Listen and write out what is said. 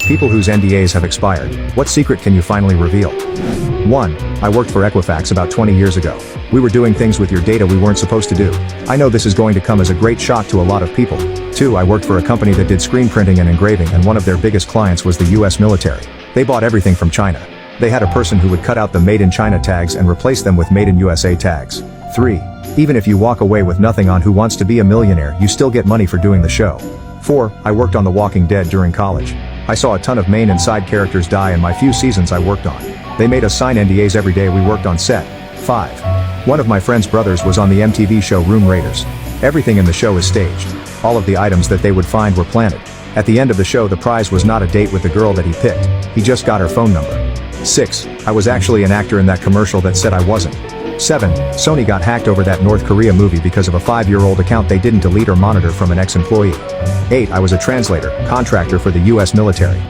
People whose NDAs have expired. What secret can you finally reveal? 1. I worked for Equifax about 20 years ago. We were doing things with your data we weren't supposed to do. I know this is going to come as a great shock to a lot of people. 2. I worked for a company that did screen printing and engraving, and one of their biggest clients was the US military. They bought everything from China. They had a person who would cut out the Made in China tags and replace them with Made in USA tags. 3. Even if you walk away with nothing on Who Wants to Be a Millionaire, you still get money for doing the show. 4. I worked on The Walking Dead during college. I saw a ton of main and side characters die in my few seasons I worked on. They made us sign NDAs every day we worked on set. 5. One of my friend's brothers was on the MTV show Room Raiders. Everything in the show is staged. All of the items that they would find were planted. At the end of the show, the prize was not a date with the girl that he picked. He just got her phone number. 6. I was actually an actor in that commercial that said I wasn't. 7. Sony got hacked over that North Korea movie because of a 5-year-old account they didn't delete or monitor from an ex-employee. 8. I was a translator, contractor for the US military.